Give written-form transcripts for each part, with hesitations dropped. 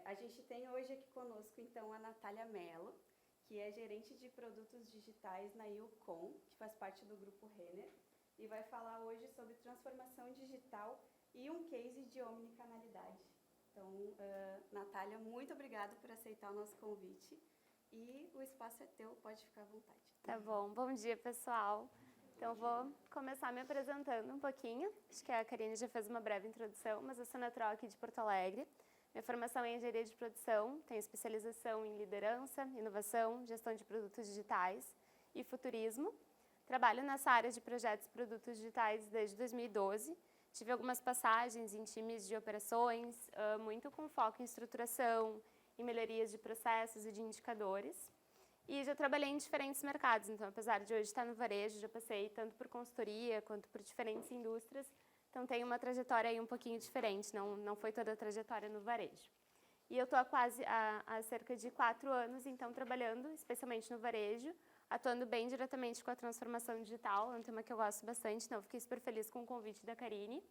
A gente tem hoje aqui conosco, então, a Natália Mello, que é gerente de produtos digitais na Ilcom, que faz parte do grupo Renner, e vai falar hoje sobre transformação digital e um case de omnicanalidade. Então, Natália, muito obrigada por aceitar o nosso convite e o espaço é teu, pode ficar à vontade. Tá bom dia, pessoal. Então, vou começar me apresentando um pouquinho. Acho que a Karine já fez uma breve introdução, mas eu sou natural aqui de Porto Alegre. Minha formação é em engenharia de produção, tenho especialização em liderança, inovação, gestão de produtos digitais e futurismo. Trabalho nessa área de projetos e produtos digitais desde 2012. Tive algumas passagens em times de operações, muito com foco em estruturação, em melhorias de processos e de indicadores. E já trabalhei em diferentes mercados, então apesar de hoje estar no varejo, já passei tanto por consultoria quanto por diferentes indústrias. Então, tem uma trajetória aí um pouquinho diferente, não foi toda a trajetória no varejo. E eu estou há cerca de 4 anos, então, trabalhando especialmente no varejo, atuando bem diretamente com a transformação digital, é um tema que eu gosto bastante, então eu fiquei super feliz com o convite da Karine.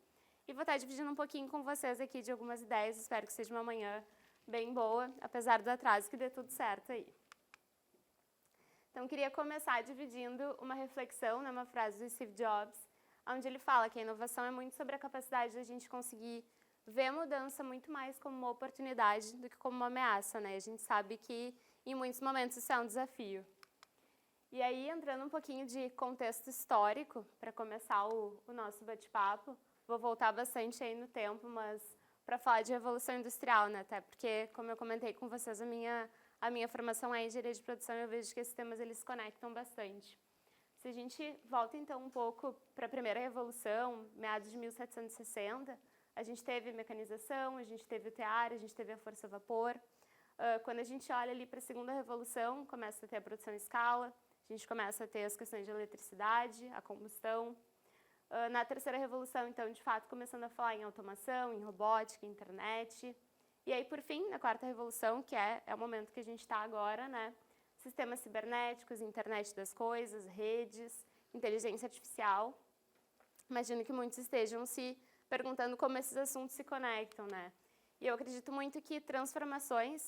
E vou estar dividindo um pouquinho com vocês aqui de algumas ideias, espero que seja uma manhã bem boa, apesar do atraso, que dê tudo certo aí. Então, queria começar dividindo uma reflexão, uma frase do Steve Jobs, onde ele fala que a inovação é muito sobre a capacidade de a gente conseguir ver a mudança muito mais como uma oportunidade do que como uma ameaça, né? A gente sabe que em muitos momentos isso é um desafio. E aí, entrando um pouquinho de contexto histórico, para começar o nosso bate-papo, vou voltar bastante aí no tempo, mas para falar de revolução industrial, né? Até porque, como eu comentei com vocês, a minha formação é em engenharia de produção e eu vejo que esses temas eles se conectam bastante. Se a gente volta, então, um pouco para a primeira revolução, meados de 1760, a gente teve mecanização, a gente teve o tear, a gente teve a força a vapor. Quando a gente olha ali para a segunda revolução, começa a ter a produção em escala, a gente começa a ter as questões de eletricidade, a combustão. Na terceira revolução, então, de fato, começando a falar em automação, em robótica, em internet. E aí, por fim, na quarta revolução, que é o momento que a gente está agora, né? Sistemas cibernéticos, internet das coisas, redes, inteligência artificial. Imagino que muitos estejam se perguntando como esses assuntos se conectam, né? E eu acredito muito que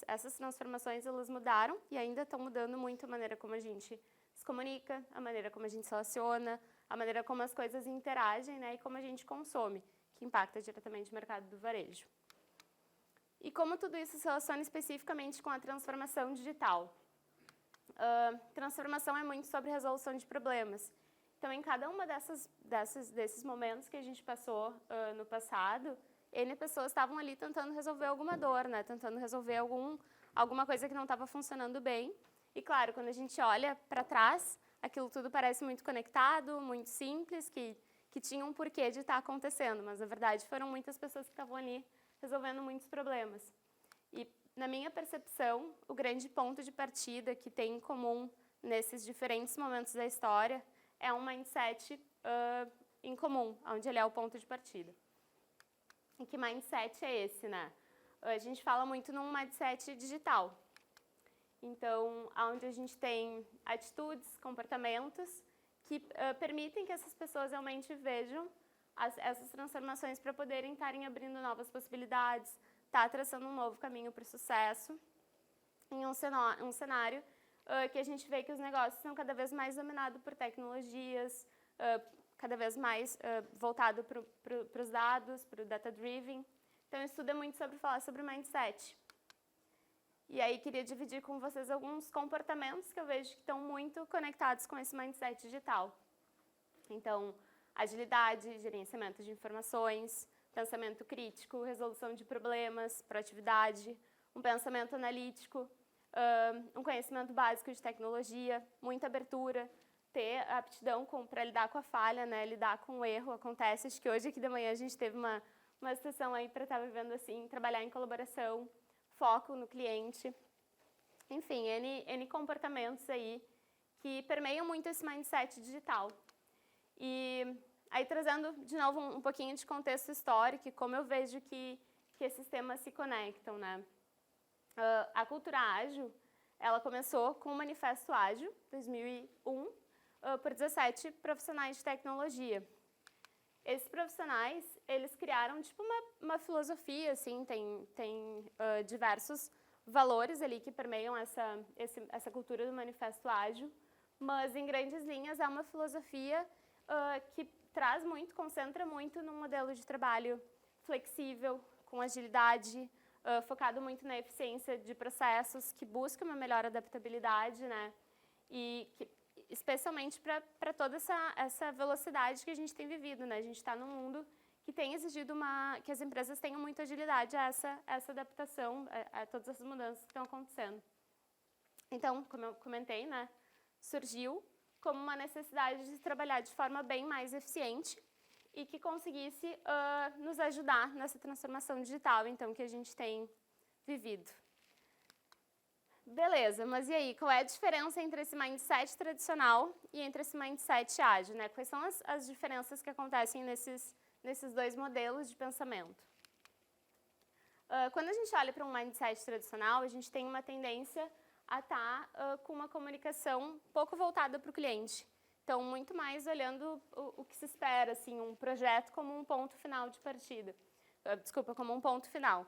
essas transformações, elas mudaram e ainda estão mudando muito a maneira como a gente se comunica, a maneira como a gente se relaciona, a maneira como as coisas interagem, né? E como a gente consome, que impacta diretamente o mercado do varejo. E como tudo isso se relaciona especificamente com a transformação digital? Transformação é muito sobre resolução de problemas. Então, em cada uma desses momentos que a gente passou no passado, N pessoas estavam ali tentando resolver alguma dor, né? Tentando resolver alguma coisa que não estava funcionando bem. E, claro, quando a gente olha para trás, aquilo tudo parece muito conectado, muito simples, que tinha um porquê de estar acontecendo, mas, na verdade, foram muitas pessoas que estavam ali resolvendo muitos problemas. E, na minha percepção, o grande ponto de partida que tem em comum nesses diferentes momentos da história é um mindset em comum, onde ele é o ponto de partida. E que mindset é esse, né? A gente fala muito num mindset digital. Então, onde a gente tem atitudes, comportamentos que permitem que essas pessoas realmente vejam essas transformações para poderem estarem abrindo novas possibilidades, está traçando um novo caminho para o sucesso, em um cenário que a gente vê que os negócios são cada vez mais dominados por tecnologias, cada vez mais voltado para os dados, para o data-driven. Então, isso tudo é muito sobre falar sobre mindset. E aí, queria dividir com vocês alguns comportamentos que eu vejo que estão muito conectados com esse mindset digital. Então, agilidade, gerenciamento de informações, pensamento crítico, resolução de problemas, proatividade, um pensamento analítico, um conhecimento básico de tecnologia, muita abertura, ter aptidão para lidar com a falha, né, lidar com o erro. Acontece, acho que hoje aqui de manhã a gente teve uma situação aí para estar vivendo assim, trabalhar em colaboração, foco no cliente. Enfim, N comportamentos aí que permeiam muito esse mindset digital. E aí, trazendo de novo um pouquinho de contexto histórico, como eu vejo que esses temas se conectam, né? A cultura ágil, ela começou com o Manifesto Ágil, 2001, por 17 profissionais de tecnologia. Esses profissionais, eles criaram tipo uma filosofia, assim, tem diversos valores ali que permeiam essa cultura do manifesto ágil, mas em grandes linhas é uma filosofia que traz muito, concentra muito num modelo de trabalho flexível, com agilidade, focado muito na eficiência de processos, que busca uma melhor adaptabilidade, né? E que, especialmente para toda essa velocidade que a gente tem vivido, né? A gente está num mundo que tem exigido que as empresas tenham muita agilidade a essa adaptação, a todas essas mudanças que estão acontecendo. Então, como eu comentei, né? Surgiu como uma necessidade de trabalhar de forma bem mais eficiente e que conseguisse nos ajudar nessa transformação digital, então, que a gente tem vivido. Beleza, mas e aí, qual é a diferença entre esse mindset tradicional e entre esse mindset ágil, né? Quais são as diferenças que acontecem nesses dois modelos de pensamento? Quando a gente olha para um mindset tradicional, a gente tem uma tendência a estar com uma comunicação pouco voltada para o cliente. Então, muito mais olhando o que se espera, assim, um projeto como um ponto final de partida. Como um ponto final.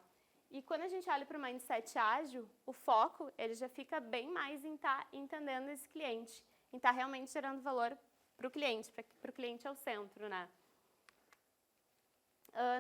E quando a gente olha para o mindset ágil, o foco ele já fica bem mais em estar entendendo esse cliente, em estar realmente gerando valor para o cliente é o centro, né?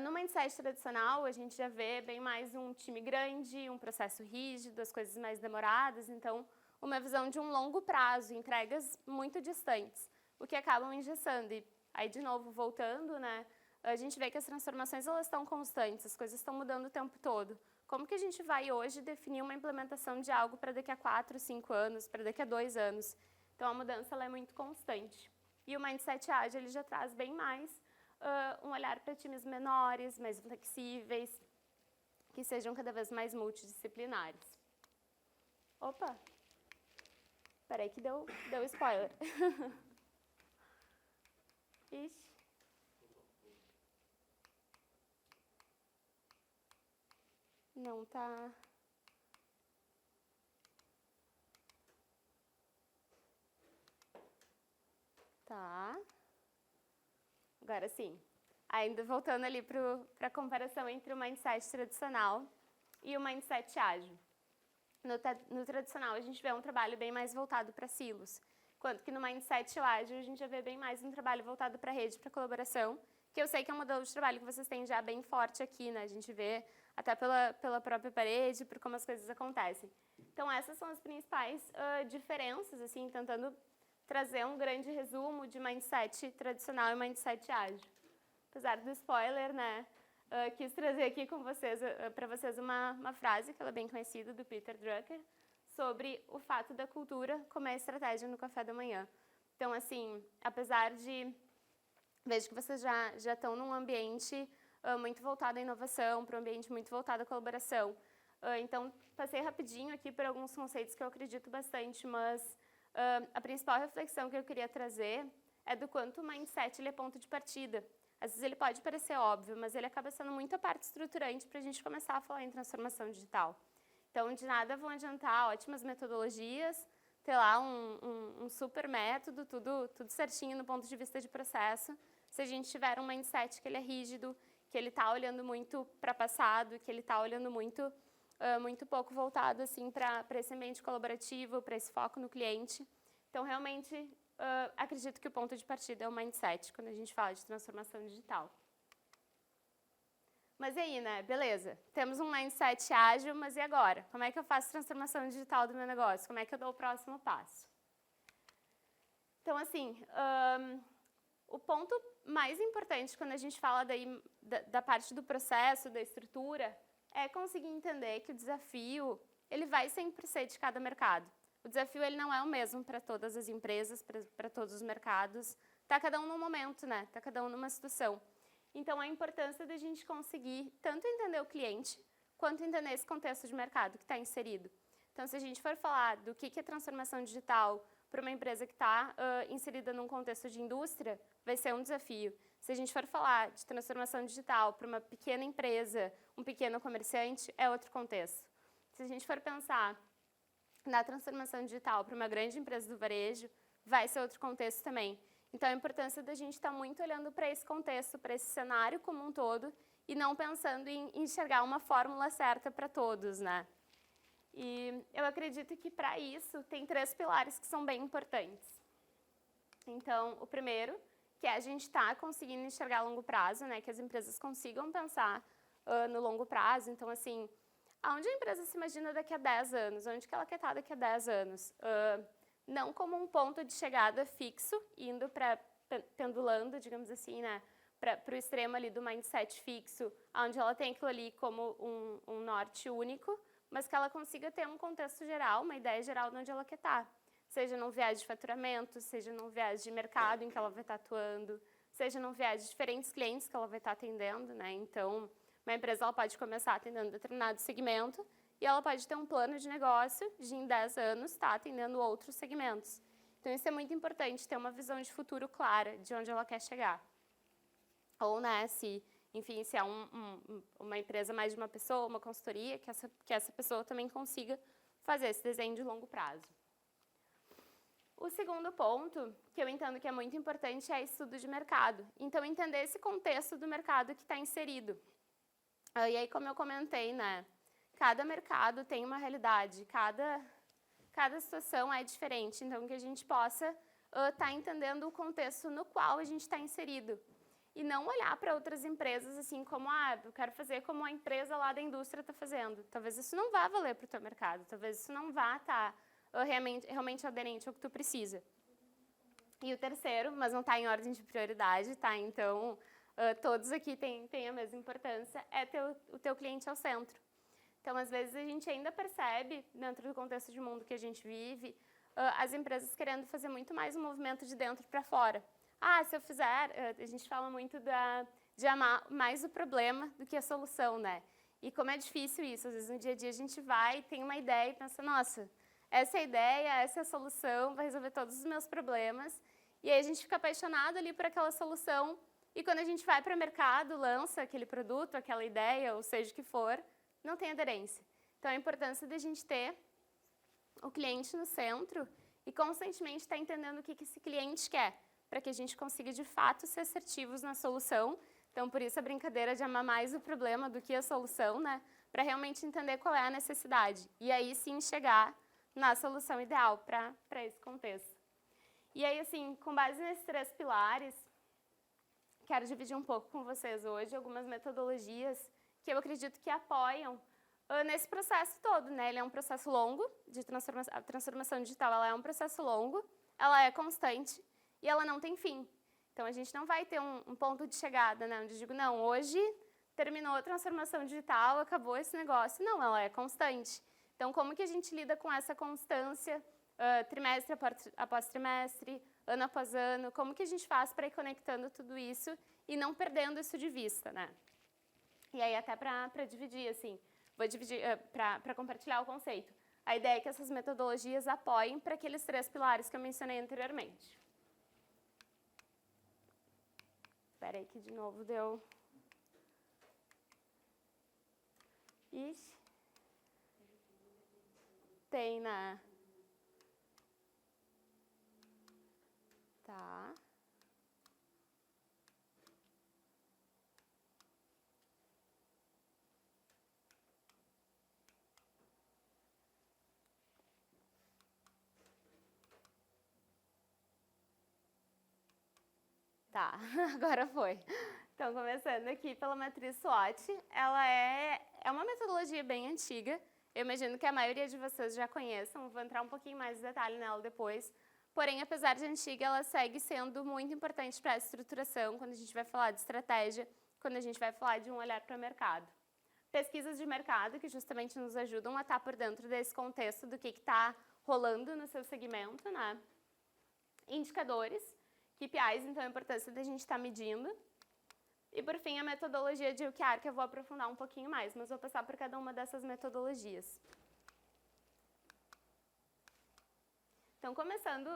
No mindset tradicional, a gente já vê bem mais um time grande, um processo rígido, as coisas mais demoradas, então uma visão de um longo prazo, entregas muito distantes, o que acabam engessando. E aí, de novo, voltando, né? A gente vê que as transformações elas estão constantes, as coisas estão mudando o tempo todo. Como que a gente vai hoje definir uma implementação de algo para daqui a 4, 5 anos, para daqui a 2 anos? Então, a mudança ela é muito constante. E o mindset ágil ele já traz bem mais um olhar para times menores, mais flexíveis, que sejam cada vez mais multidisciplinares. Opa! Peraí que deu spoiler. Ixi. Não tá... Tá. Agora sim. Ainda voltando ali para a comparação entre o mindset tradicional e o mindset ágil. No tradicional, a gente vê um trabalho bem mais voltado para silos, enquanto que no mindset ágil, a gente já vê bem mais um trabalho voltado para rede, para colaboração, que eu sei que é um modelo de trabalho que vocês têm já bem forte aqui, né? A gente vê até pela própria parede, por como as coisas acontecem. Então, essas são as principais diferenças, assim, tentando trazer um grande resumo de mindset tradicional e mindset ágil. Apesar do spoiler, né? Quis trazer aqui com vocês, para vocês uma frase que ela é bem conhecida, do Peter Drucker, sobre o fato da cultura como é estratégia no café da manhã. Então, assim, apesar de... Vejo que vocês já estão num ambiente muito voltado à inovação, para um ambiente muito voltado à colaboração. Então, passei rapidinho aqui por alguns conceitos que eu acredito bastante, mas a principal reflexão que eu queria trazer é do quanto o mindset ele é ponto de partida. Às vezes ele pode parecer óbvio, mas ele acaba sendo muito a parte estruturante para a gente começar a falar em transformação digital. Então, de nada vão adiantar ótimas metodologias, ter lá um super método, tudo certinho no ponto de vista de processo, se a gente tiver um mindset que ele é rígido, que ele está olhando muito para o passado, que ele está olhando muito pouco voltado assim, para esse ambiente colaborativo, para esse foco no cliente. Então, realmente, acredito que o ponto de partida é o mindset, quando a gente fala de transformação digital. Mas e aí, né? Beleza, temos um mindset ágil, mas e agora? Como é que eu faço transformação digital do meu negócio? Como é que eu dou o próximo passo? Então, assim, o ponto mais importante quando a gente fala da parte do processo, da estrutura, é conseguir entender que o desafio ele vai sempre ser de cada mercado. O desafio ele não é o mesmo para todas as empresas, para todos os mercados. Está cada um num momento, né? Está cada um numa situação. Então, a importância da gente conseguir tanto entender o cliente, quanto entender esse contexto de mercado que está inserido. Então, se a gente for falar do que é transformação digital para uma empresa que está inserida num contexto de indústria, vai ser um desafio. Se a gente for falar de transformação digital para uma pequena empresa, um pequeno comerciante, é outro contexto. Se a gente for pensar na transformação digital para uma grande empresa do varejo, vai ser outro contexto também. Então, a importância da gente estar muito olhando para esse contexto, para esse cenário como um todo, e não pensando em enxergar uma fórmula certa para todos, né? E eu acredito que, para isso, tem 3 pilares que são bem importantes. Então, o primeiro, que é a gente estar conseguindo enxergar a longo prazo, né? Que as empresas consigam pensar no longo prazo. Então, assim, aonde a empresa se imagina daqui a 10 anos? Onde que ela quer estar daqui a 10 anos? Não como um ponto de chegada fixo, indo para, pendulando, digamos assim, né? Para o extremo ali do mindset fixo, onde ela tem aquilo ali como um norte único, mas que ela consiga ter um contexto geral, uma ideia geral de onde ela quer estar. Seja num viés de faturamento, seja num viés de mercado em que ela vai estar atuando, seja num viés de diferentes clientes que ela vai estar atendendo, né? Então, uma empresa ela pode começar atendendo determinado segmento e ela pode ter um plano de negócio de, em 10 anos, estar atendendo outros segmentos. Então, isso é muito importante, ter uma visão de futuro clara de onde ela quer chegar. Ou, né, se é uma empresa mais de uma pessoa, uma consultoria, que essa pessoa também consiga fazer esse desenho de longo prazo. O segundo ponto, que eu entendo que é muito importante, é estudo de mercado. Então, entender esse contexto do mercado que está inserido. E aí, como eu comentei, né, cada mercado tem uma realidade, cada situação é diferente. Então, que a gente possa estar entendendo o contexto no qual a gente está inserido. E não olhar para outras empresas assim como, eu quero fazer como a empresa lá da indústria está fazendo. Talvez isso não vá valer para o teu mercado, talvez isso não vá estar realmente aderente ao que tu precisa. E o terceiro, mas não está em ordem de prioridade, tá? Então, todos aqui têm a mesma importância, é ter o teu cliente ao centro. Então, às vezes, a gente ainda percebe, dentro do contexto de mundo que a gente vive, as empresas querendo fazer muito mais um movimento de dentro para fora. Se eu fizer, a gente fala muito de amar mais o problema do que a solução, né? E como é difícil isso, às vezes no dia a dia a gente vai, tem uma ideia e pensa, nossa, essa é a ideia, essa é a solução, vai resolver todos os meus problemas. E aí a gente fica apaixonado ali por aquela solução e quando a gente vai para o mercado, lança aquele produto, aquela ideia, ou seja o que for, não tem aderência. Então a importância de a gente ter o cliente no centro e constantemente estar entendendo o que esse cliente quer, para que a gente consiga, de fato, ser assertivos na solução. Então, por isso a brincadeira de amar mais o problema do que a solução, né? Para realmente entender qual é a necessidade. E aí, sim, chegar na solução ideal para esse contexto. E aí, assim, com base nesses 3 pilares, quero dividir um pouco com vocês hoje algumas metodologias que eu acredito que apoiam nesse processo todo, né? Ele é um processo longo de transformação. A transformação digital, ela é um processo longo, ela é constante, e ela não tem fim. Então, a gente não vai ter um ponto de chegada, né? Onde eu digo, não, hoje terminou a transformação digital, acabou esse negócio. Não, ela é constante. Então, como que a gente lida com essa constância, trimestre após trimestre, ano após ano? Como que a gente faz para ir conectando tudo isso e não perdendo isso de vista, né? E aí, até para dividir, assim, vou dividir, para compartilhar o conceito. A ideia é que essas metodologias apoiem para aqueles 3 pilares que eu mencionei anteriormente. Espera aí que de novo deu. Ixi. Tem, né? Tá. Tá, agora foi. Então, começando aqui pela matriz SWOT, ela é uma metodologia bem antiga. Eu imagino que a maioria de vocês já conheçam, vou entrar um pouquinho mais de detalhe nela depois. Porém, apesar de antiga, ela segue sendo muito importante para a estruturação, quando a gente vai falar de estratégia, quando a gente vai falar de um olhar para o mercado. Pesquisas de mercado, que justamente nos ajudam a estar por dentro desse contexto do que está rolando no seu segmento, né? Indicadores, KPIs, então a importância da gente estar medindo. E, por fim, a metodologia de OKR, que eu vou aprofundar um pouquinho mais, mas vou passar por cada uma dessas metodologias. Então, começando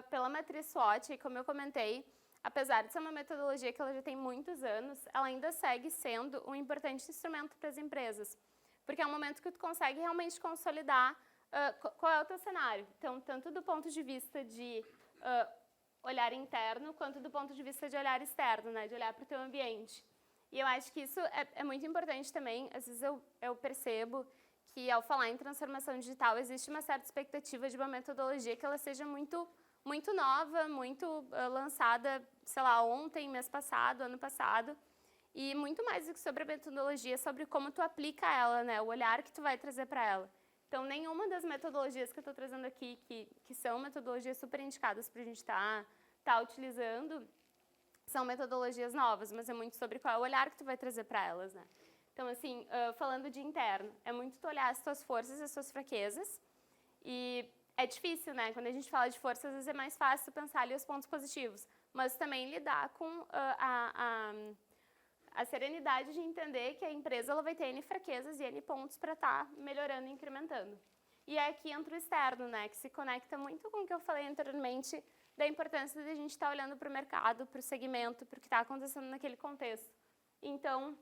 pela matriz SWOT, e como eu comentei, apesar de ser uma metodologia que ela já tem muitos anos, ela ainda segue sendo um importante instrumento para as empresas, porque é um momento que tu consegue realmente consolidar qual é o teu cenário. Então, tanto do ponto de vista de olhar interno, quanto do ponto de vista de olhar externo, né, de olhar para o teu ambiente. E eu acho que isso é muito importante também. Às vezes eu percebo que, ao falar em transformação digital, existe uma certa expectativa de uma metodologia que ela seja muito nova, muito lançada, sei lá, ontem, mês passado, ano passado, e muito mais do que sobre a metodologia, sobre como tu aplica ela, né, o olhar que tu vai trazer para ela. Então, nenhuma das metodologias que eu estou trazendo aqui, que são metodologias super indicadas para a gente tá utilizando, são metodologias novas, mas é muito sobre qual é o olhar que tu vai trazer para elas, né? Então, assim, falando de interno, é muito tu olhar as tuas forças e as tuas fraquezas. E é difícil, né? Quando a gente fala de forças, às vezes é mais fácil pensar ali os pontos positivos, mas também lidar com a serenidade de entender que a empresa ela vai ter N fraquezas e N pontos para estar melhorando e incrementando. E é aqui entra o externo, né? Que se conecta muito com o que eu falei anteriormente, da importância de a gente estar olhando para o mercado, para o segmento, para o que está acontecendo naquele contexto. Então,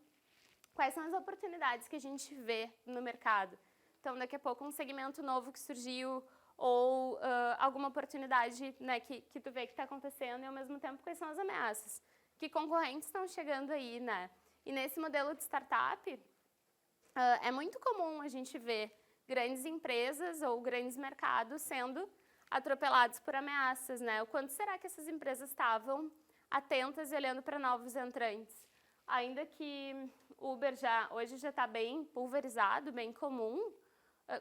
quais são as oportunidades que a gente vê no mercado? Então, daqui a pouco, um segmento novo que surgiu ou alguma oportunidade, né, que tu vê que está acontecendo e, ao mesmo tempo, quais são as ameaças? Que concorrentes estão chegando aí, né? E nesse modelo de startup, é muito comum a gente ver grandes empresas ou grandes mercados sendo atropelados por ameaças, né? O quanto será que essas empresas estavam atentas e olhando para novos entrantes? Ainda que o Uber hoje já está bem pulverizado, bem comum,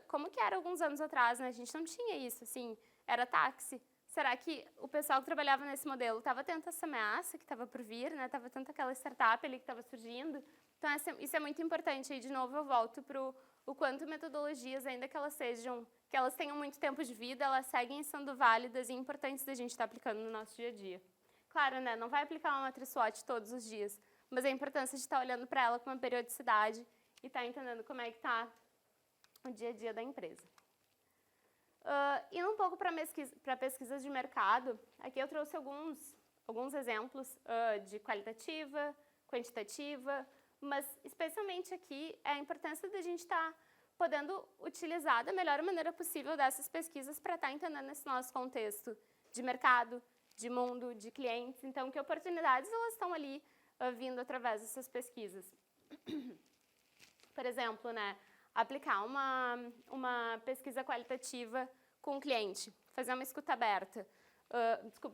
como que era alguns anos atrás, né? A gente não tinha isso, assim, era táxi. Será que o pessoal que trabalhava nesse modelo estava atento a essa ameaça que estava por vir, né? Estava atento àquela startup ali que estava surgindo? Então, isso é muito importante. Aí, de novo, eu volto para o quanto metodologias, ainda que elas tenham muito tempo de vida, elas seguem sendo válidas e importantes da gente estar aplicando no nosso dia a dia. Claro, né? Não vai aplicar uma matriz SWOT todos os dias, mas a importância de estar olhando para ela com uma periodicidade e estar entendendo como é que está o dia a dia da empresa. Indo um pouco para pesquisas de mercado, aqui eu trouxe alguns exemplos de qualitativa, quantitativa, mas especialmente aqui é a importância da gente estar podendo utilizar da melhor maneira possível dessas pesquisas para estar entendendo esse nosso contexto de mercado, de mundo, de clientes. Então, que oportunidades elas estão ali vindo através dessas pesquisas. Por exemplo, né, aplicar uma pesquisa qualitativa com o cliente, fazer uma escuta aberta,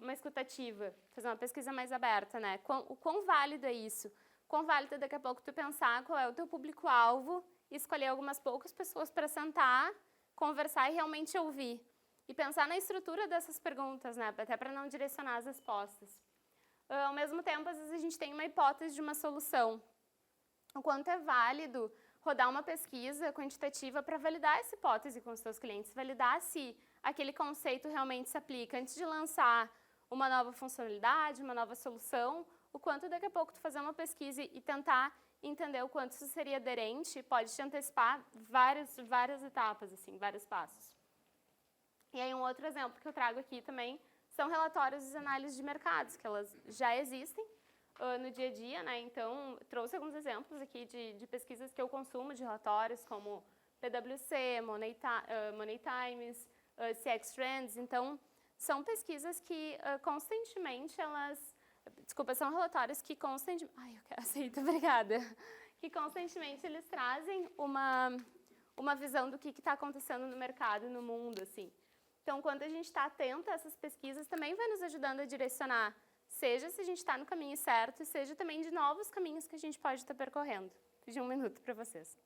uma escutativa, fazer uma pesquisa mais aberta, né? O quão válido é isso? Quão válido é daqui a pouco tu pensar qual é o teu público-alvo e escolher algumas poucas pessoas para sentar, conversar e realmente ouvir. E pensar na estrutura dessas perguntas, né? Até para não direcionar as respostas. Ao mesmo tempo, às vezes a gente tem uma hipótese de uma solução. O quanto é válido rodar uma pesquisa quantitativa para validar essa hipótese com os seus clientes, validar se aquele conceito realmente se aplica antes de lançar uma nova funcionalidade, uma nova solução, o quanto daqui a pouco tu fazer uma pesquisa e tentar entender o quanto isso seria aderente, pode te antecipar várias etapas, assim, vários passos. E aí um outro exemplo que eu trago aqui também são relatórios e análises de mercados, que elas já existem no dia a dia, né? Então, trouxe alguns exemplos aqui de pesquisas que eu consumo, de relatórios como PwC, Money Times, CX Trends. Então, são pesquisas que constantemente são relatórios que constantemente... Ai, eu aceito, obrigada. Que constantemente eles trazem uma visão do que está acontecendo no mercado e no mundo, assim. Então, quando a gente está atento a essas pesquisas, também vai nos ajudando a direcionar, seja se a gente está no caminho certo, seja também de novos caminhos que a gente pode estar percorrendo. Pedi um minuto para vocês.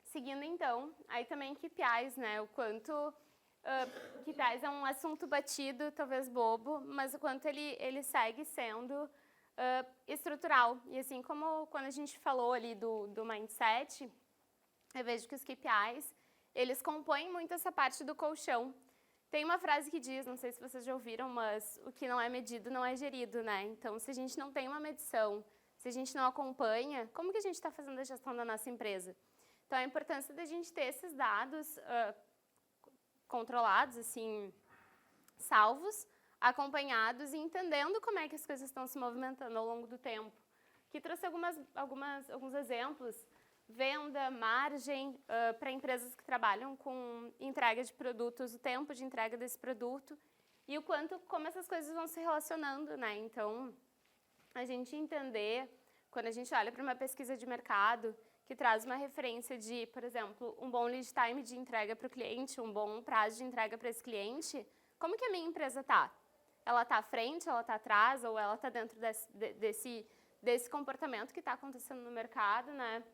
Seguindo, então, aí também KPIs, né? O quanto KPIs é um assunto batido, talvez bobo, mas o quanto ele segue sendo estrutural. E assim como quando a gente falou ali do mindset, eu vejo que os KPIs, eles compõem muito essa parte do colchão. Tem uma frase que diz, não sei se vocês já ouviram, mas o que não é medido não é gerido, né? Então, se a gente não tem uma medição, se a gente não acompanha, como que a gente está fazendo a gestão da nossa empresa? Então, a importância da gente ter esses dados controlados, assim, salvos, acompanhados e entendendo como é que as coisas estão se movimentando ao longo do tempo. que trouxe alguns exemplos, venda, margem, para empresas que trabalham com entrega de produtos, o tempo de entrega desse produto e o quanto, como essas coisas vão se relacionando, né? Então, a gente entender, quando a gente olha para uma pesquisa de mercado, que traz uma referência de, por exemplo, um bom lead time de entrega para o cliente, um bom prazo de entrega para esse cliente, como que a minha empresa está? Ela está à frente, ela está atrás, ou ela está dentro desse comportamento que está acontecendo no mercado, né?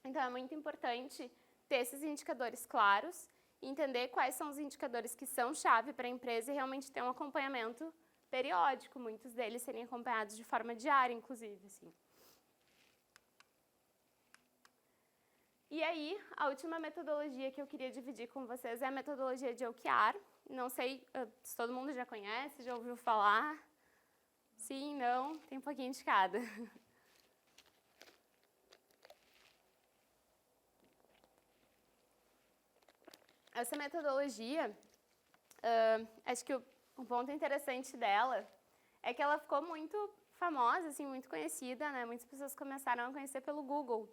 Então, é muito importante ter esses indicadores claros, entender quais são os indicadores que são chave para a empresa e realmente ter um acompanhamento periódico, muitos deles serem acompanhados de forma diária, inclusive, assim. E aí, a última metodologia que eu queria dividir com vocês é a metodologia de OKR. Não sei se todo mundo já conhece, já ouviu falar. Sim, não, tem um pouquinho de cada. Essa metodologia, acho que o ponto interessante dela é que ela ficou muito famosa, assim, muito conhecida, né? Muitas pessoas começaram a conhecer pelo Google.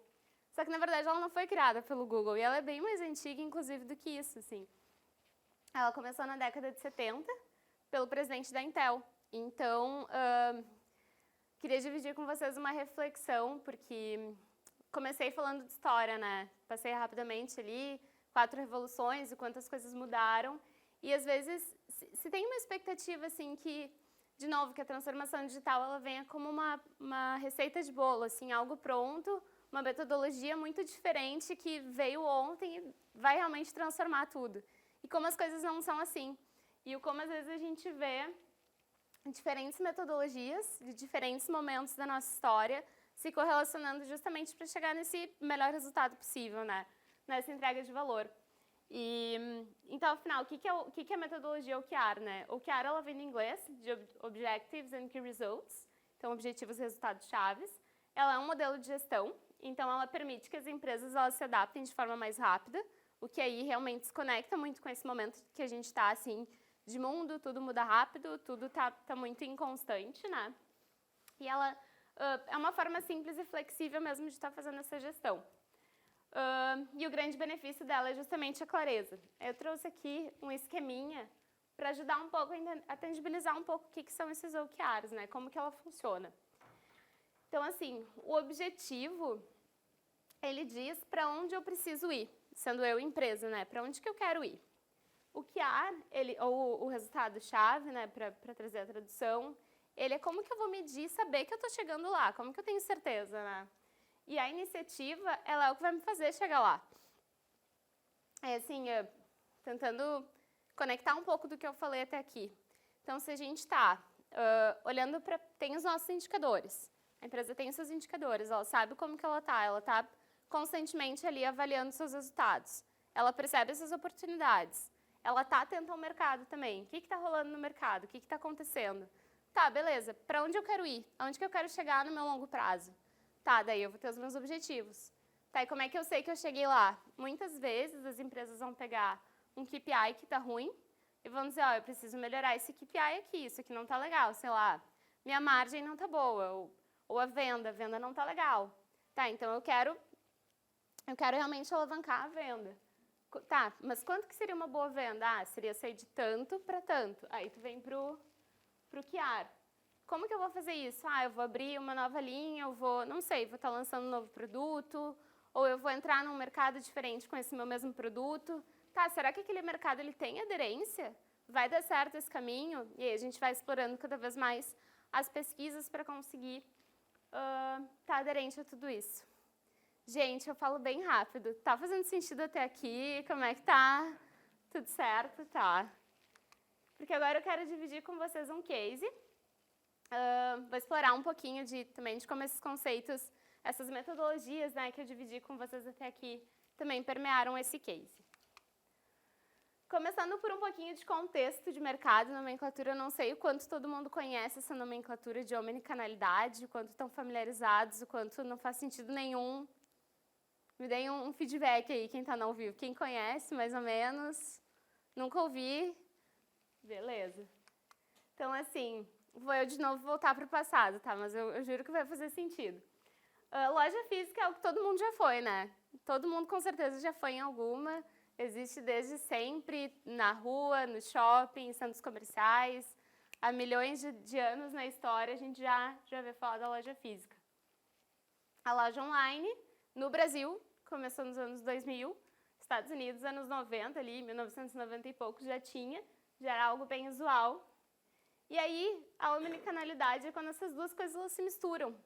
Só que, na verdade, ela não foi criada pelo Google, e ela é bem mais antiga, inclusive, do que isso, assim. Ela começou na década de 70, pelo presidente da Intel. Então, queria dividir com vocês uma reflexão, porque comecei falando de história, né? Passei rapidamente ali, 4 revoluções e quantas coisas mudaram. E, às vezes, se tem uma expectativa, assim, que, de novo, que a transformação digital, ela venha como uma receita de bolo, assim, algo pronto, uma metodologia muito diferente que veio ontem e vai realmente transformar tudo. E como as coisas não são assim. E como às vezes a gente vê diferentes metodologias de diferentes momentos da nossa história se correlacionando justamente para chegar nesse melhor resultado possível, né? Nessa entrega de valor. E, então, afinal, o que é a metodologia OKR, né? OKR, ela vem do inglês, de Objectives and Key Results, então objetivos e resultados chaves. Ela é um modelo de gestão, então ela permite que as empresas elas se adaptem de forma mais rápida, o que aí realmente se conecta muito com esse momento que a gente está, assim, de mundo, tudo muda rápido, tudo tá muito inconstante, né? E ela é uma forma simples e flexível mesmo de estar fazendo essa gestão. E o grande benefício dela é justamente a clareza. Eu trouxe aqui um esqueminha para ajudar um pouco a tangibilizar um pouco o que são esses OKRs, né? Como que ela funciona. Então, assim, o objetivo, ele diz para onde eu preciso ir, sendo eu empresa, né? Para onde que eu quero ir. O OKR, ou o resultado-chave, né, para trazer a tradução, ele é como que eu vou medir e saber que eu estou chegando lá, como que eu tenho certeza, né? E a iniciativa, ela é o que vai me fazer chegar lá. É assim, tentando conectar um pouco do que eu falei até aqui. Então, se a gente está olhando para... Tem os nossos indicadores. A empresa tem seus indicadores, ela sabe como que ela está constantemente ali avaliando seus resultados. Ela percebe essas oportunidades. Ela está atenta ao mercado também. O que está rolando no mercado? O que está acontecendo? Tá, beleza. Para onde eu quero ir? Aonde que eu quero chegar no meu longo prazo? Tá, daí eu vou ter os meus objetivos. Tá, e como é que eu sei que eu cheguei lá? Muitas vezes as empresas vão pegar um KPI que está ruim e vão dizer, eu preciso melhorar esse KPI aqui, isso aqui não está legal, sei lá, minha margem não está boa, ou a venda não está legal. Tá, então eu quero realmente alavancar a venda. Tá, mas quanto que seria uma boa venda? Seria sair de tanto para tanto. Aí tu vem pro OKR. Como que eu vou fazer isso? Eu vou abrir uma nova linha, eu vou, não sei, vou estar lançando um novo produto, ou eu vou entrar num mercado diferente com esse meu mesmo produto. Tá, será que aquele mercado ele tem aderência? Vai dar certo esse caminho? E aí a gente vai explorando cada vez mais as pesquisas para conseguir estar aderente a tudo isso. Gente, eu falo bem rápido. Tá fazendo sentido até aqui? Como é que tá? Tudo certo? Tá. Porque agora eu quero dividir com vocês um case. Vou explorar um pouquinho também de como esses conceitos, essas metodologias, né, que eu dividi com vocês até aqui, também permearam esse case. Começando por um pouquinho de contexto de mercado, nomenclatura, eu não sei o quanto todo mundo conhece essa nomenclatura de omnicanalidade, o quanto estão familiarizados, o quanto não faz sentido nenhum. Me deem um feedback aí, quem está no ao vivo. Quem conhece, mais ou menos? Nunca ouvi? Beleza. Então, assim, vou eu de novo voltar para o passado, tá? Mas eu juro que vai fazer sentido. Loja física é o que todo mundo já foi, né? Todo mundo com certeza já foi em alguma. Existe desde sempre, na rua, no shopping, em centros comerciais. Há milhões de anos na história a gente já vê falar da loja física. A loja online, no Brasil, começou nos anos 2000. Estados Unidos, anos 90, ali, 1990 e pouco, já era algo bem usual. E aí, a omnicanalidade é quando essas duas coisas elas se misturam.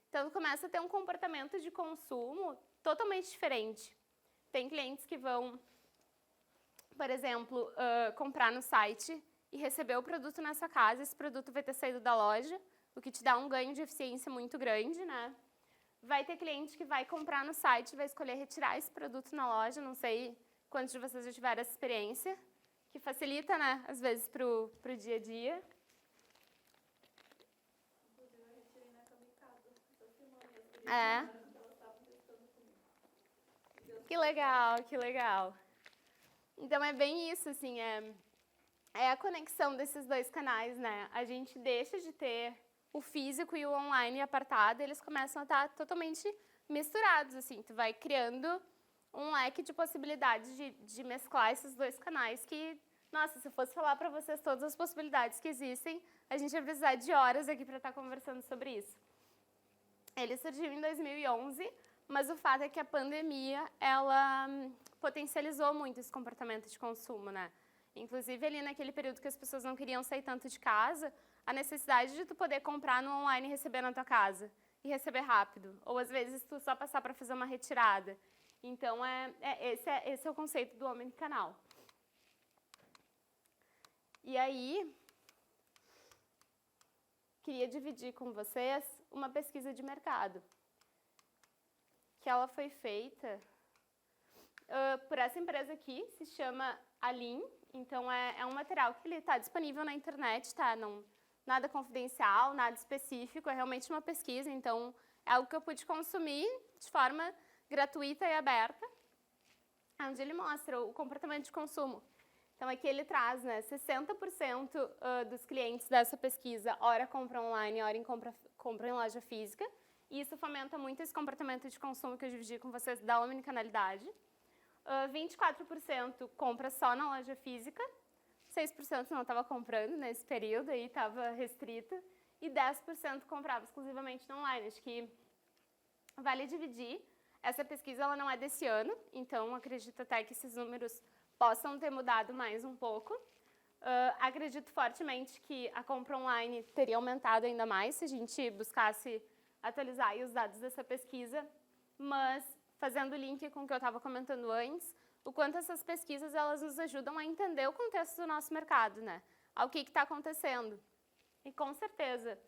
Então, começa a ter um comportamento de consumo totalmente diferente. Tem clientes que vão, por exemplo, comprar no site e receber o produto na sua casa. Esse produto vai ter saído da loja, o que te dá um ganho de eficiência muito grande, né? Vai ter cliente que vai comprar no site, vai escolher retirar esse produto na loja. Não sei quantos de vocês já tiveram essa experiência, que facilita, né, às vezes, pro dia a dia. É. Que legal, que legal. Então, é bem isso, assim, é a conexão desses dois canais, né? A gente deixa de ter o físico e o online apartado, eles começam a estar totalmente misturados, assim. Tu vai criando um leque de possibilidades de mesclar esses dois canais que, nossa, se eu fosse falar para vocês todas as possibilidades que existem, a gente ia precisar de horas aqui para estar conversando sobre isso. Ele surgiu em 2011, mas o fato é que a pandemia, ela potencializou muito esse comportamento de consumo, né? Inclusive, ali naquele período que as pessoas não queriam sair tanto de casa, a necessidade de tu poder comprar no online e receber na tua casa. E receber rápido. Ou, às vezes, tu só passar para fazer uma retirada. Então, esse é o conceito do omnicanal. E aí, queria dividir com vocês uma pesquisa de mercado, que ela foi feita por essa empresa aqui, se chama Alim. Então, é um material que está disponível na internet, tá? Não, nada confidencial, nada específico, é realmente uma pesquisa, então é algo que eu pude consumir de forma gratuita e aberta, onde ele mostra o comportamento de consumo. Então, aqui ele traz, né, 60% dos clientes dessa pesquisa, ora compram online, ora compram em loja física, e isso fomenta muito esse comportamento de consumo que eu dividi com vocês da omnicanalidade. 24% compra só na loja física, 6% não estava comprando nesse período, aí estava restrito, e 10% comprava exclusivamente no online. Acho que vale dividir. Essa pesquisa ela não é desse ano, então acredito até que esses números possam ter mudado mais um pouco. Acredito fortemente que a compra online teria aumentado ainda mais se a gente buscasse atualizar aí os dados dessa pesquisa, mas fazendo o link com o que eu estava comentando antes, o quanto essas pesquisas elas nos ajudam a entender o contexto do nosso mercado, né? O que está acontecendo. E com certeza,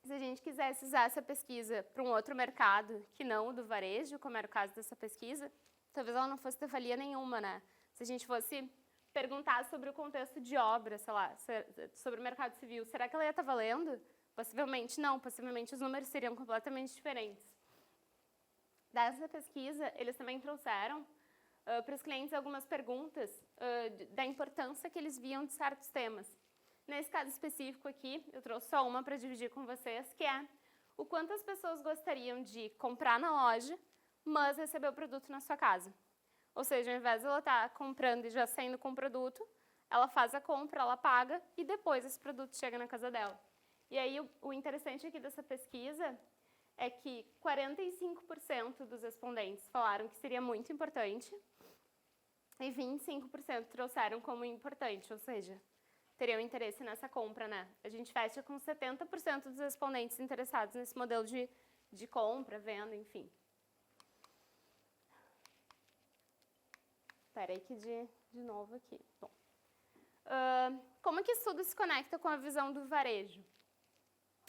se a gente quisesse usar essa pesquisa para um outro mercado que não o do varejo, como era o caso dessa pesquisa, talvez ela não fosse ter valia nenhuma, né? Se a gente fosse perguntar sobre o contexto de obra, sei lá, sobre o mercado civil, será que ela ia estar valendo? Possivelmente não, possivelmente os números seriam completamente diferentes. Dessa pesquisa, eles também trouxeram para os clientes algumas perguntas da importância que eles viam de certos temas. Nesse caso específico aqui, eu trouxe só uma para dividir com vocês, que é o quanto as pessoas gostariam de comprar na loja, mas receber o produto na sua casa. Ou seja, ao invés de ela estar comprando e já saindo com o produto, ela faz a compra, ela paga e depois esse produto chega na casa dela. E aí o interessante aqui dessa pesquisa é que 45% dos respondentes falaram que seria muito importante e 25% trouxeram como importante, ou seja, teriam interesse nessa compra, né? A gente fecha com 70% dos respondentes interessados nesse modelo de compra, venda, enfim. Espera aí que de novo aqui. Bom, como que isso tudo se conecta com a visão do varejo?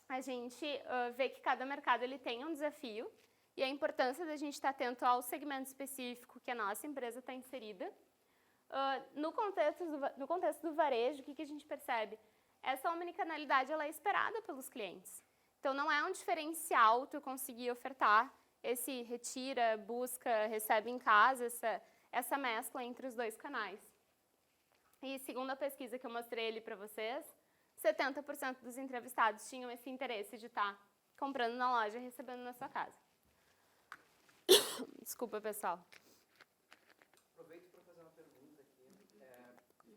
A gente vê que cada mercado ele tem um desafio e a importância da gente estar atento ao segmento específico que a nossa empresa está inserida. No contexto do varejo, o que a gente percebe? Essa omnicanalidade ela é esperada pelos clientes. Então, não é um diferencial tu conseguir ofertar esse retira, busca, recebe em casa, essa mescla entre os dois canais. E segundo a pesquisa que eu mostrei ali para vocês, 70% dos entrevistados tinham esse interesse de estar comprando na loja e recebendo na sua casa. Desculpa, pessoal. Aproveito para fazer uma pergunta aqui.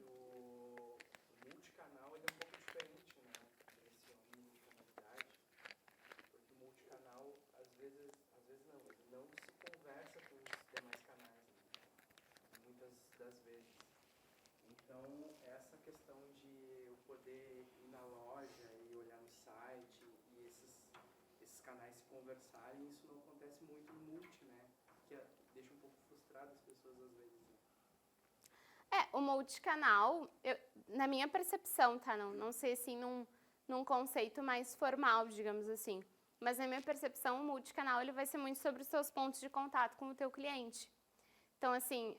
O multicanal ele é um pouco diferente, né, desse omnicanalidade, porque o multicanal, às vezes não, ele não se conversa com os demais canais, né, muitas das vezes. Então, essa questão de eu poder ir na loja e olhar no site e esses canais se conversarem, isso não acontece muito no multi, né? Que deixa um pouco frustrado as pessoas às vezes. Né? O multicanal, na minha percepção, tá? Não sei assim num conceito mais formal, digamos assim. Mas na minha percepção, o multicanal ele vai ser muito sobre os seus pontos de contato com o teu cliente. Então, assim,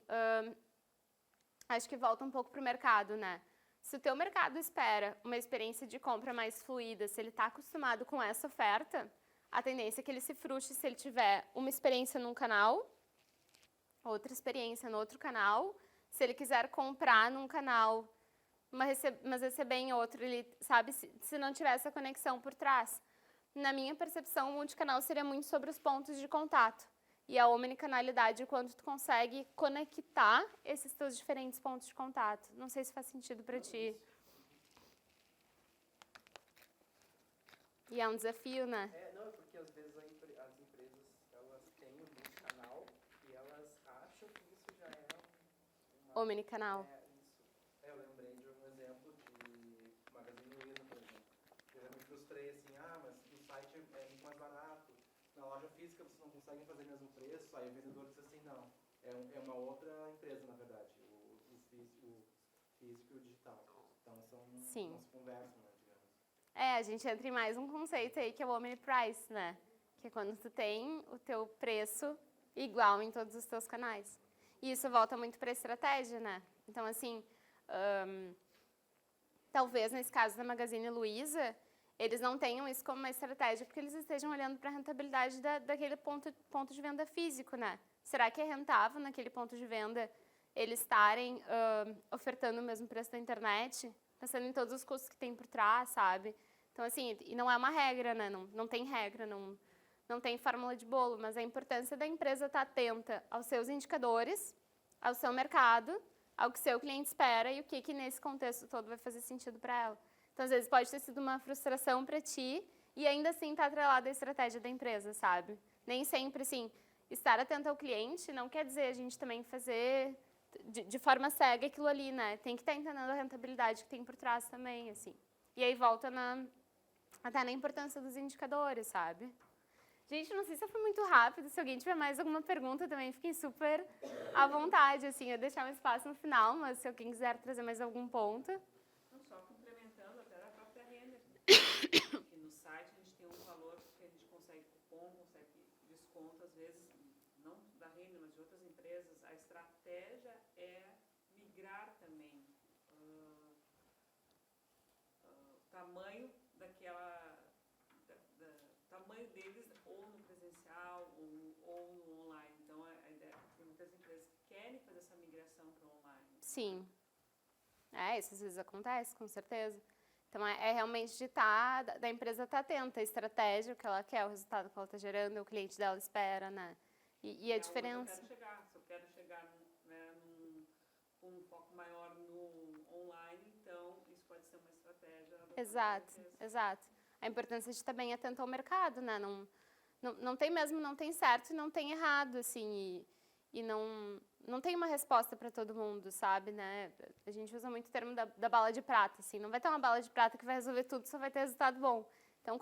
acho que volta um pouco pro mercado, né? Se o teu mercado espera uma experiência de compra mais fluida, se ele está acostumado com essa oferta, a tendência é que ele se frustre se ele tiver uma experiência num canal, outra experiência no outro canal. Se ele quiser comprar num canal, mas receber em outro, ele sabe se não tiver essa conexão por trás. Na minha percepção, o multicanal seria muito sobre os pontos de contato. E a omnicanalidade, quando tu consegue conectar esses teus diferentes pontos de contato. Não sei se faz sentido para ti. E é um desafio, né? Não, é porque às vezes as empresas, elas têm um multicanal e elas acham que isso já é uma... Omnicanal. Isso. Eu lembrei de um exemplo de Magazine Luiza, por exemplo. Eu já me frustrei assim, mas no site é muito mais barato. Na loja física vocês não conseguem fazer o mesmo preço. Aí o vendedor diz assim, não, é uma outra empresa, na verdade, o físico e o digital. Então não se conversam, né, digamos. A gente entra em mais um conceito aí que é o omniprice, né? Que é quando tu tem o teu preço igual em todos os teus canais. E isso volta muito para a estratégia, né? Então, assim, talvez nesse caso da Magazine Luiza, eles não tenham isso como uma estratégia porque eles estejam olhando para a rentabilidade daquele ponto de venda físico, né? Será que é rentável naquele ponto de venda eles estarem ofertando o mesmo preço da internet? Pensando em todos os custos que tem por trás, sabe? Então, assim, e não é uma regra, né? Não tem regra, não tem fórmula de bolo, mas a importância da empresa estar atenta aos seus indicadores, ao seu mercado, ao que seu cliente espera e o que nesse contexto todo vai fazer sentido para ela. Então, às vezes, pode ter sido uma frustração para ti e ainda assim tá atrelada à estratégia da empresa, sabe? Nem sempre, assim, estar atento ao cliente não quer dizer a gente também fazer de forma cega aquilo ali, né? Tem que estar entendendo a rentabilidade que tem por trás também, assim. E aí volta até na importância dos indicadores, sabe? Gente, não sei se eu fui muito rápido, se alguém tiver mais alguma pergunta também, fiquem super à vontade, assim, eu deixar um espaço no final, mas se alguém quiser trazer mais algum ponto. Só complementando até da própria Renner, que no site a gente tem um valor que a gente consegue cupom, consegue desconto, às vezes, não da Renner, mas de outras empresas, a estratégia é migrar também o tamanho tamanho deles ou no presencial ou no online. Então, a ideia tem muitas empresas que querem fazer essa migração para o online. Sim. Isso às vezes acontece, com certeza. Então, é realmente da empresa estar atenta à estratégia, o que ela quer, o resultado que ela está gerando, o cliente dela espera, né? E a diferença... Se eu quero chegar né, com um foco maior no online, então isso pode ser uma estratégia. Exato. A importância de estar bem atento ao mercado, né? Não tem certo e não tem errado, assim, e não tem uma resposta para todo mundo, sabe, né? A gente usa muito o termo da bala de prata, assim, não vai ter uma bala de prata que vai resolver tudo, só vai ter resultado bom. Então,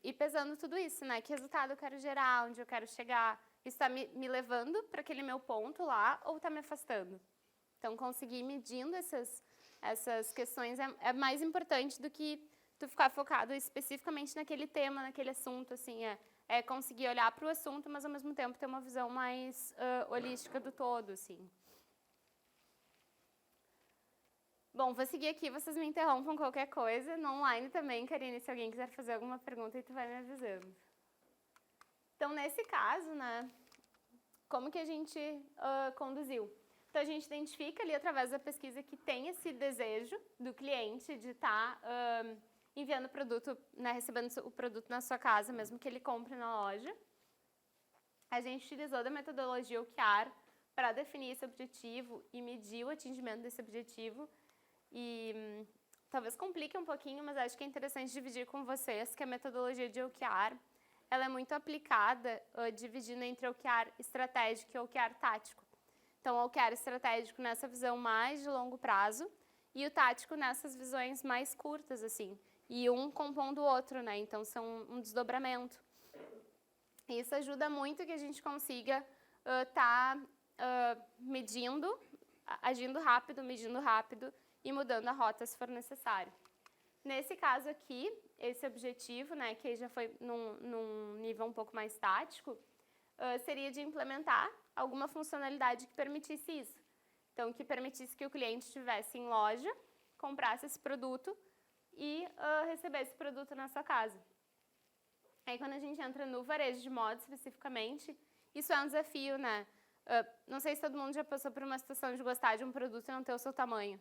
e pesando tudo isso, né? Que resultado eu quero gerar, onde eu quero chegar, isso está me levando para aquele meu ponto lá ou está me afastando? Então, conseguir ir medindo essas questões é mais importante do que tu ficar focado especificamente naquele tema, naquele assunto, assim, é conseguir olhar para o assunto, mas ao mesmo tempo ter uma visão mais holística do todo, assim. Bom, vou seguir aqui, vocês me interrompam qualquer coisa, no online também, Karine, se alguém quiser fazer alguma pergunta, aí tu vai me avisando. Então, nesse caso, né, como que a gente conduziu? Então, a gente identifica ali, através da pesquisa, que tem esse desejo do cliente de estar enviando o produto, né, recebendo o produto na sua casa, mesmo que ele compre na loja. A gente utilizou da metodologia OKR para definir esse objetivo e medir o atingimento desse objetivo. E talvez complique um pouquinho, mas acho que é interessante dividir com vocês que a metodologia de OKR, ela é muito aplicada dividindo entre OKR estratégico e OKR tático. Então, o OKR estratégico nessa visão mais de longo prazo e o tático nessas visões mais curtas, assim. E um compondo o outro, né? Então, são um desdobramento. E isso ajuda muito que a gente consiga agindo rápido e mudando a rota se for necessário. Nesse caso aqui, esse objetivo, né, que já foi num nível um pouco mais tático, seria de implementar alguma funcionalidade que permitisse isso. Então, que permitisse que o cliente estivesse em loja, comprasse esse produto e recebesse esse produto na sua casa. Aí, quando a gente entra no varejo de moda, especificamente, isso é um desafio, né? Não sei se todo mundo já passou por uma situação de gostar de um produto e não ter o seu tamanho.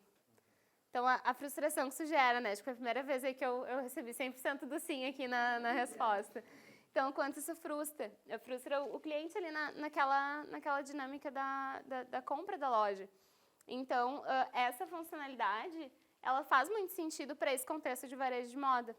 Então, a frustração que isso gera, né? Acho que foi a primeira vez aí que eu recebi 100% do sim aqui na resposta. Então, quanto isso frustra? Frustra o cliente ali naquela dinâmica da compra da loja. Então, essa funcionalidade, ela faz muito sentido para esse contexto de varejo de moda.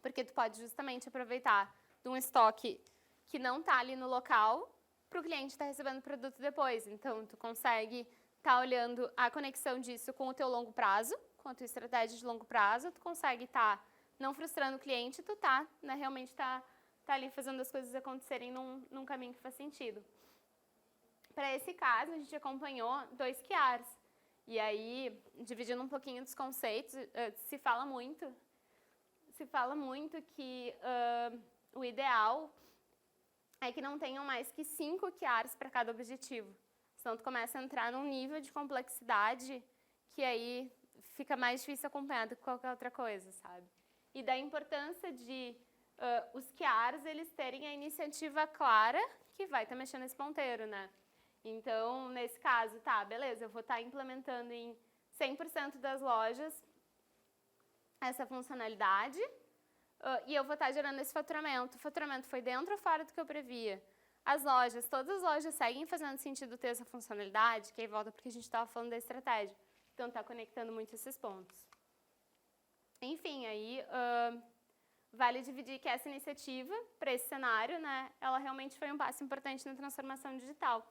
Porque tu pode justamente aproveitar de um estoque que não está ali no local para o cliente estar recebendo o produto depois. Então, tu consegue estar olhando a conexão disso com o teu longo prazo, com a tua estratégia de longo prazo, tu consegue estar não frustrando o cliente, tu realmente tá ali fazendo as coisas acontecerem num caminho que faz sentido. Para esse caso, a gente acompanhou 2 QRs. E aí, dividindo um pouquinho dos conceitos, se fala muito que o ideal é que não tenham mais que 5 QRs para cada objetivo. Senão tu começa a entrar num nível de complexidade que aí fica mais difícil acompanhar do que qualquer outra coisa, sabe? E da importância de os QRs, eles terem a iniciativa clara que vai estar mexendo nesse ponteiro, né? Então, nesse caso, beleza, eu vou estar implementando em 100% das lojas essa funcionalidade e eu vou estar gerando esse faturamento. O faturamento foi dentro ou fora do que eu previa? Todas as lojas seguem fazendo sentido ter essa funcionalidade, que aí volta porque a gente estava falando da estratégia. Então, está conectando muito esses pontos. Enfim, aí vale dividir que essa iniciativa, para esse cenário, né, ela realmente foi um passo importante na transformação digital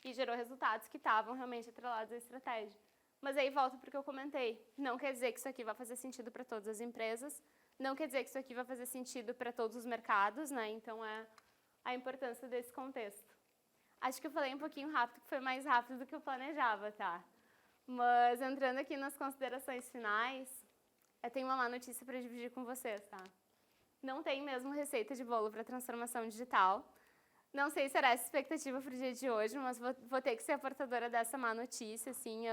e gerou resultados que estavam realmente atrelados à estratégia. Mas aí volta para o que eu comentei. Não quer dizer que isso aqui vai fazer sentido para todas as empresas, não quer dizer que isso aqui vai fazer sentido para todos os mercados, né? Então, a importância desse contexto. Acho que eu falei um pouquinho rápido, que foi mais rápido do que eu planejava, tá? Mas entrando aqui nas considerações finais, eu tenho uma má notícia para dividir com vocês, tá? Não tem mesmo receita de bolo para transformação digital. Não sei se era essa a expectativa para o dia de hoje, mas vou ter que ser a portadora dessa má notícia, assim,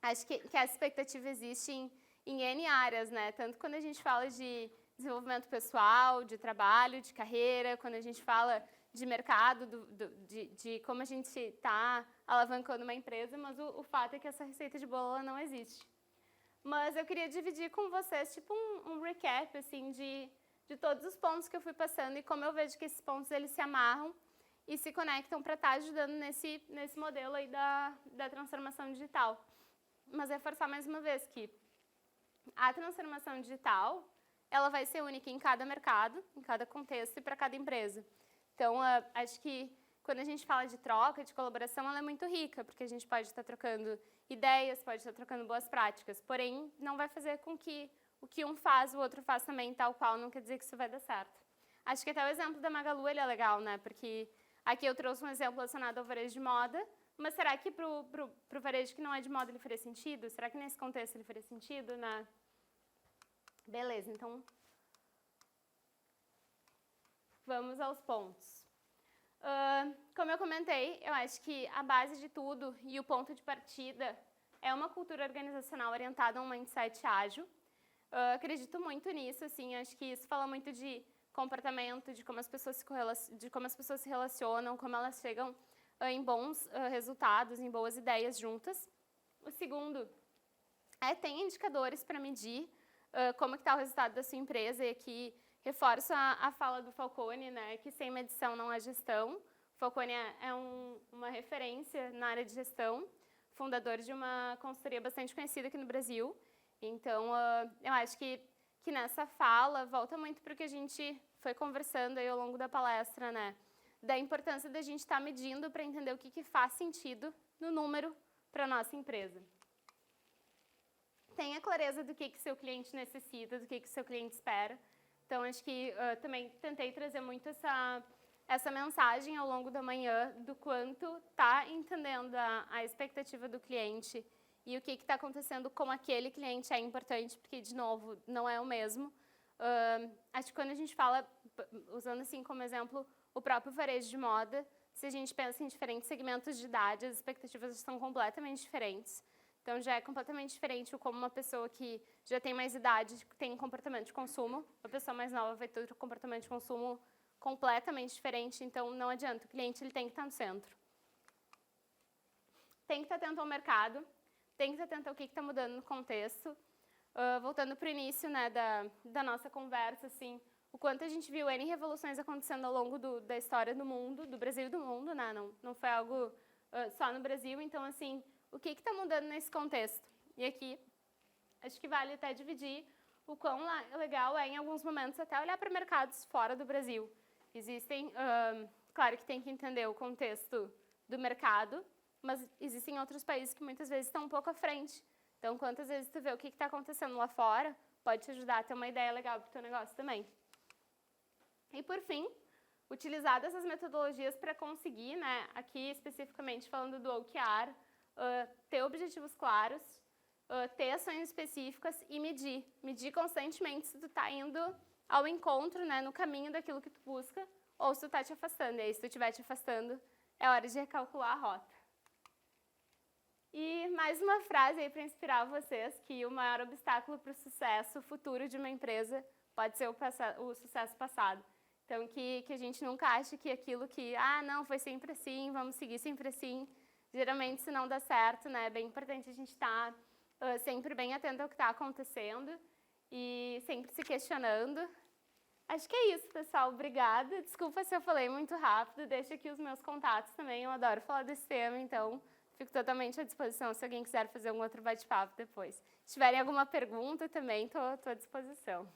acho que essa expectativa existe em N áreas, né? Tanto quando a gente fala de desenvolvimento pessoal, de trabalho, de carreira, quando a gente fala de mercado, de como a gente está alavancando uma empresa, mas o fato é que essa receita de bolo ela não existe. Mas eu queria dividir com vocês tipo um recap assim, de todos os pontos que eu fui passando e como eu vejo que esses pontos eles se amarram e se conectam para estar ajudando nesse modelo aí da transformação digital. Mas reforçar mais uma vez que a transformação digital ela vai ser única em cada mercado, em cada contexto e para cada empresa. Então, acho que quando a gente fala de troca, de colaboração, ela é muito rica, porque a gente pode estar trocando ideias, pode estar trocando boas práticas, porém, não vai fazer com que o que um faz, o outro faz também tal qual, não quer dizer que isso vai dar certo. Acho que até o exemplo da Magalu ele é legal, né? Porque aqui eu trouxe um exemplo relacionado ao varejo de moda, mas será que pro varejo que não é de moda ele faria sentido? Será que nesse contexto ele faria sentido, né? Beleza, então vamos aos pontos. Como eu comentei, eu acho que a base de tudo e o ponto de partida é uma cultura organizacional orientada a um mindset ágil. Acredito muito nisso, assim, acho que isso fala muito de comportamento, de como as pessoas se relacionam, como elas chegam em bons resultados, em boas ideias juntas. O segundo ter indicadores para medir como está o resultado da sua empresa, e aqui reforço a fala do Falcone, né, que sem medição não há gestão. O Falcone é uma referência na área de gestão, fundador de uma consultoria bastante conhecida aqui no Brasil. Então, eu acho que nessa fala volta muito para o que a gente foi conversando aí ao longo da palestra, né, da importância da gente estar medindo para entender o que faz sentido no número para a nossa empresa. Tenha clareza do que seu cliente necessita, do que seu cliente espera. Então, acho que também tentei trazer muito essa mensagem ao longo da manhã do quanto está entendendo a expectativa do cliente e o que está acontecendo com aquele cliente é importante, porque, de novo, não é o mesmo. Acho que quando a gente fala, usando assim como exemplo o próprio varejo de moda, se a gente pensa em diferentes segmentos de idade, as expectativas são completamente diferentes. Então, já é completamente diferente como uma pessoa que já tem mais idade tem um comportamento de consumo, uma pessoa mais nova vai ter outro comportamento de consumo completamente diferente, então não adianta, o cliente ele tem que estar no centro. Tem que estar atento ao mercado, tem que estar atento ao que está mudando no contexto. Voltando para o início, né, da nossa conversa, assim, o quanto a gente viu N revoluções acontecendo ao longo da história do mundo, do Brasil e do mundo, né, não foi algo só no Brasil, então, assim, o que está mudando nesse contexto? E aqui, acho que vale até dividir o quão legal é, em alguns momentos, até olhar para mercados fora do Brasil. Existem, claro que tem que entender o contexto do mercado, mas existem outros países que muitas vezes estão um pouco à frente. Então, quantas vezes tu vê o que está acontecendo lá fora, pode te ajudar a ter uma ideia legal para o teu negócio também. E, por fim, utilizar dessas metodologias para conseguir, né, aqui especificamente falando do OKR, ter objetivos claros, ter ações específicas e medir constantemente se tu está indo ao encontro, né, no caminho daquilo que tu busca, ou se tu está te afastando. E aí, se tu estiver te afastando, é hora de recalcular a rota. E mais uma frase aí para inspirar vocês, que o maior obstáculo para o sucesso futuro de uma empresa pode ser o sucesso passado. Então, que a gente nunca ache que aquilo que, não, foi sempre assim, vamos seguir sempre assim. Geralmente, se não dá certo, né, é bem importante a gente estar sempre bem atento ao que está acontecendo e sempre se questionando. Acho que é isso, pessoal. Obrigada. Desculpa se eu falei muito rápido. Deixa aqui os meus contatos também. Eu adoro falar desse tema, então fico totalmente à disposição se alguém quiser fazer algum outro bate-papo depois. Se tiverem alguma pergunta também, estou à disposição.